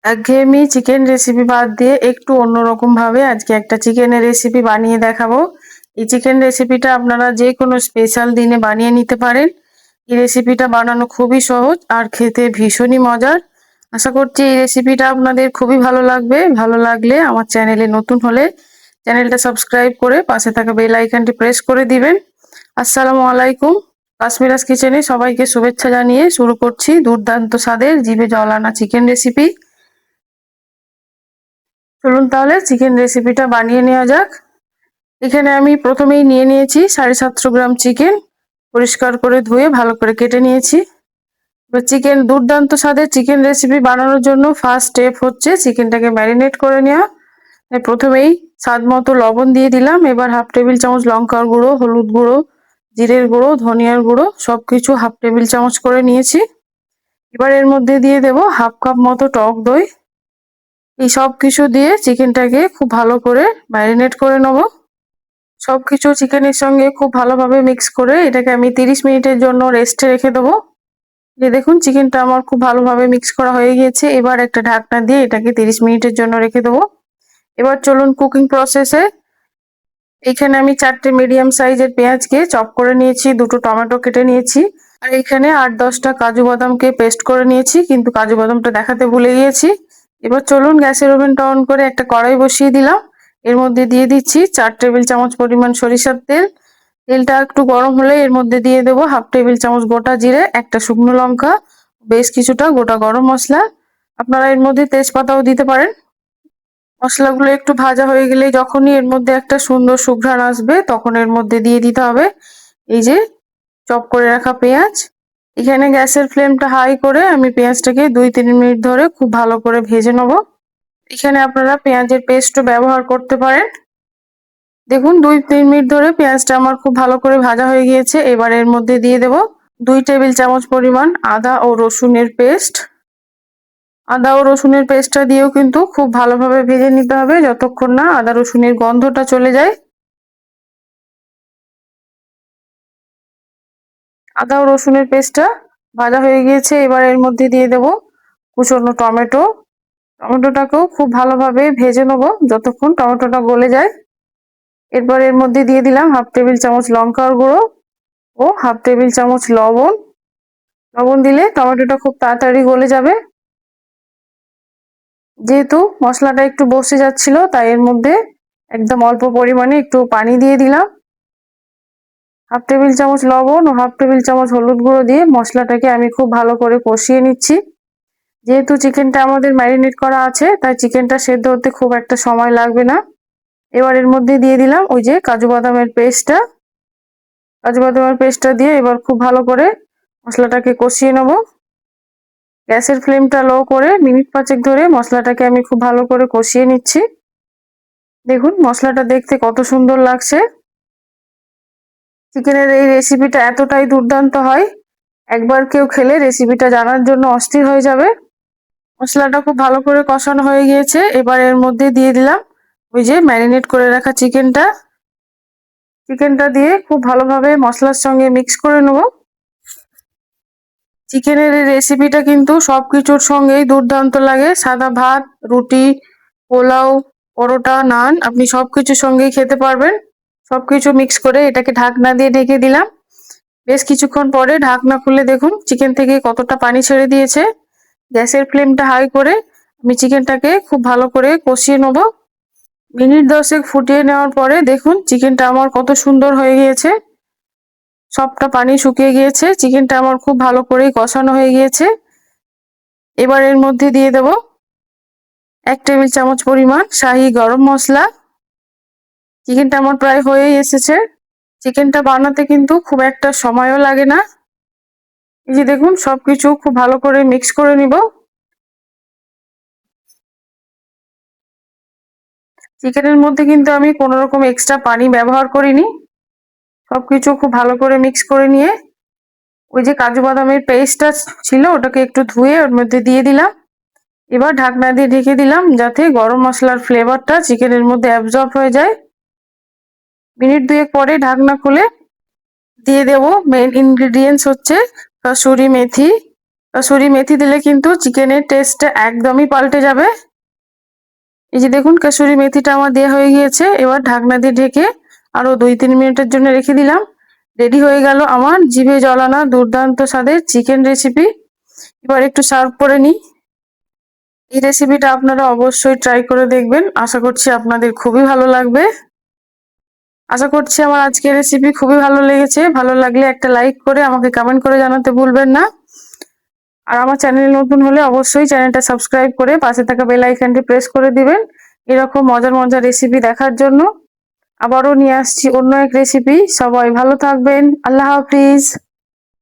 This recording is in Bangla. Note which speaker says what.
Speaker 1: একঘেয়েমি চিকেন রেসিপি বাদ দিয়ে একটু অন্যরকম ভাবে আজকে একটা চিকেনের রেসিপি বানিয়ে দেখাবো। এই চিকেন রেসিপিটা আপনারা যে কোনো স্পেশাল দিনে বানিয়ে নিতে পারেন। এই রেসিপিটা বানানো খুবই সহজ আর খেতে ভীষণই মজার। আশা করছি এই রেসিপিটা আপনাদের খুবই ভালো লাগবে। ভালো লাগলে আমার চ্যানেলে নতুন হলে চ্যানেলটা সাবস্ক্রাইব করে পাশে থাকা বেল আইকনটি প্রেস করে দিবেন। আসসালামু আলাইকুম। কাশ্মীরাস কিচেনে সবাইকে শুভেচ্ছা জানিয়ে শুরু করছি দুর্দান্ত স্বাদের জিভে জল আনা চিকেন রেসিপি। চলুন তাহলে চিকেন রেসিপিটা বানিয়ে নেওয়া যাক। এখানে আমি প্রথমেই নিয়ে নিয়েছি 750 গ্রাম চিকেন। পরিষ্কার করে ধুয়ে ভালো করে কেটে নিয়েছি। এবার চিকেন দুর্দান্ত স্বাদের চিকেন রেসিপি বানানোর জন্য ফার্স্ট স্টেপ হচ্ছে চিকেনটাকে ম্যারিনেট করে নেওয়া। প্রথমেই স্বাদ মতো লবণ দিয়ে দিলাম। এবার হাফ টেবিল চামচ লঙ্কার গুঁড়ো, হলুদ গুঁড়ো, জিরের গুঁড়ো, ধনিয়ার গুঁড়ো সবকিছু হাফ টেবিল চামচ করে নিয়েছি। এবার এর মধ্যে দিয়ে দেব হাফ কাপ মতো টক দই। এই সব কিছু দিয়ে চিকেনটাকে খুব ভালো করে ম্যারিনেট করে নেব। সবকিছু চিকেনের সঙ্গে খুব ভালোভাবে মিক্স করে এটাকে আমি 30 মিনিটের জন্য রেস্টে রেখে দেবো। দেখুন চিকেনটা আমার খুব ভালোভাবে মিক্স করা হয়ে গিয়েছে। এবার একটা ঢাকনা দিয়ে এটাকে 30 মিনিটের জন্য রেখে দেবো। এবার চলুন কুকিং প্রসেসে। এখানে আমি 4টে মিডিয়াম সাইজের পেঁয়াজকে চপ করে নিয়েছি, 2টো টমেটো কেটে নিয়েছি, আর এখানে 8-10টা কাজু বাদামকে পেস্ট করে নিয়েছি, কিন্তু কাজু বাদামটা দেখাতে ভুলে গিয়েছি। এবার চলুন গ্যাসের ওভেনটা অন করে একটা কড়াই বসিয়ে দিলাম। এর মধ্যে দিয়ে দিচ্ছি 4 টেবিল চামচ পরিমাণ সরিষার তেল। তেলটা একটু গরম হলে এর মধ্যে দিয়ে দেবো হাফ টেবিল চামচ গোটা জিরে, একটা শুকনো লঙ্কা, বেশ কিছুটা গোটা গরম মশলা। আপনারা এর মধ্যে তেজপাতাও দিতে পারেন। মশলাগুলো একটু ভাজা হয়ে গেলে যখনই এর মধ্যে একটা সুন্দর সুঘ্রাণ আসবে তখন এর মধ্যে দিয়ে দিতে হবে এই যে চপ করে রাখা পেঁয়াজ। এখানে গ্যাসের ফ্লেমটা হাই করে আমি পেঁয়াজটাকে 2-3 মিনিট ধরে খুব ভালো করে ভেজে নেব। এখানে আপনারা পেঁয়াজের পেস্টও ব্যবহার করতে পারেন। দেখুন 2-3 মিনিট ধরে পেঁয়াজটা আমার খুব ভালো করে ভাজা হয়ে গিয়েছে। এবার এর মধ্যে দিয়ে দেব 2 টেবিল চামচ পরিমাণ আদা ও রসুনের পেস্ট। আদা ও রসুনের পেস্টটা দিয়েও কিন্তু খুব ভালোভাবে ভেজে নিতে হবে যতক্ষণ না আদা রসুনের গন্ধটা চলে যায়। আদা ও রসুনের পেস্টটা ভাজা হয়ে গিয়েছে। এবার এর মধ্যে দিয়ে দেব কুচনো টমেটো। টমেটোটাকেও খুব ভালোভাবে ভেজে নেবো যতক্ষণ টমেটোটা গলে যায়। এরপর এর মধ্যে দিয়ে দিলাম হাফ টেবিল চামচ লঙ্কার গুঁড়ো ও হাফ টেবিল চামচ লবণ। লবণ দিলে টমেটোটা খুব তাড়াতাড়ি গলে যাবে। যেহেতু মশলাটা একটু বসে যাচ্ছিল তাই এর মধ্যে একদম অল্প পরিমাণে একটু পানি দিয়ে দিলাম। হাফ টেবিল চামচ লবণ ও হাফ টেবিল চামচ হলুদ গুঁড়ো দিয়ে মশলাটাকে আমি খুব ভালো করে কষিয়ে নিচ্ছি। যেহেতু চিকেনটা আমাদের ম্যারিনেট করা আছে তাই চিকেনটা সেদ্ধ হতে খুব একটা সময় লাগবে না। এবার এর মধ্যে দিয়ে দিলাম ওই যে কাজু বাদামের পেস্টটা। কাজু বাদামের পেস্টটা দিয়ে এবার খুব ভালো করে মশলাটাকে কষিয়ে নেব। গ্যাসের ফ্লেমটা লো করে মিনিট 5 ধরে মশলাটাকে আমি খুব ভালো করে কষিয়ে নিচ্ছি। দেখুন মশলাটা দেখতে কত সুন্দর লাগছে। চিকেনের এই রেসিপিটা এতটাই দুর্দান্ত হয়, একবার কেউ খেলে রেসিপিটা জানার জন্য অস্থির হয়ে যাবে। মশলাটা খুব ভালো করে কষানো হয়ে গিয়েছে। এবার এর মধ্যে দিয়ে দিলাম ওই যে ম্যারিনেট করে রাখা চিকেনটা। চিকেনটা দিয়ে খুব ভালোভাবে মশলার সঙ্গে মিক্স করে নেব। চিকেনের এই রেসিপিটা কিন্তু সবকিছুর সঙ্গেই দুর্দান্ত লাগে। সাদা ভাত, রুটি, পোলাও, পরোটা, নান আপনি সবকিছুর সঙ্গেই খেতে পারবেন। সবকিছু মিক্স করে এটাকে ঢাকনা দিয়ে ঢেকে দিলাম। বেশ কিছুক্ষণ পরে ঢাকনা খুলে দেখুন চিকেন থেকে কতটা পানি ছেড়ে দিয়েছে। গ্যাসের ফ্লেমটা হাই করে আমি চিকেনটাকে খুব ভালো করে কষিয়ে নেব। মিনিট 10 ফুটিয়ে নেওয়ার পরে দেখুন চিকেনটা আমার কত সুন্দর হয়ে গিয়েছে। সবটা পানি শুকিয়ে গিয়েছে। চিকেনটা আমার খুব ভালো করেই কষানো হয়ে গিয়েছে। এবার এর মধ্যে দিয়ে দেব 1 টেবিল চামচ পরিমাণ শাহি গরম মশলা। চিকেনটা আমার প্রায় হয়েই এসেছে। চিকেনটা বানাতে কিন্তু খুব একটা সময়ও লাগে না। এই যে দেখুন সবকিছু খুব ভালো করে মিক্স করে নিব। চিকেনের মধ্যে কিন্তু আমি কোনো রকম এক্সট্রা পানি ব্যবহার করিনি। সবকিছু খুব ভালো করে মিক্স করে নিয়ে ওই যে কাজু বাদামের পেস্টটা ছিল ওটাকে একটু ধুয়ে ওর মধ্যে দিয়ে দিলাম। এবার ঢাকনা দিয়ে ঢেকে দিলাম যাতে গরম মশলার ফ্লেভারটা চিকেনের মধ্যে অ্যাবজর্ব হয়ে যায়। মিনিট 2 পরে ঢাকনা খুলে দিয়ে দেব মেইন ইনগ্রেডিয়েন্টস হচ্ছে কসুরি মেথি। কাসুরি মেথি দিলে কিন্তু চিকেনের টেস্টটা একদমই পাল্টে যাবে। এই যে দেখুন কাসুরি মেথিটা আমার দেওয়া হয়ে গিয়েছে। এবার ঢাকনা দিয়ে ঢেকে আরো 2-3 মিনিটের জন্য রেখে দিলাম। রেডি হয়ে গেল আমার জিভে জল আনা দুর্দান্ত স্বাদের চিকেন রেসিপি। এবার একটু সার্ভ করে নিই। এই রেসিপিটা আপনারা অবশ্যই ট্রাই করে দেখবেন, আশা করছি আপনাদের খুবই ভালো লাগবে। আশা করছি আমার আজকের রেসিপি খুবই ভালো লেগেছে। ভালো লাগলে একটা লাইক করে আমাকে কমেন্ট করে জানাতে ভুলবেন না। আর আমার চ্যানেল নতুন হলে অবশ্যই চ্যানেলটা সাবস্ক্রাইব করে পাশে থাকা বেল আইকনটি প্রেস করে দিবেন এরকম মজার মজার রেসিপি দেখার জন্য। আবারও নিয়ে আসছি অন্য এক রেসিপি। সবাই ভালো থাকবেন। আল্লাহ হাফিজ।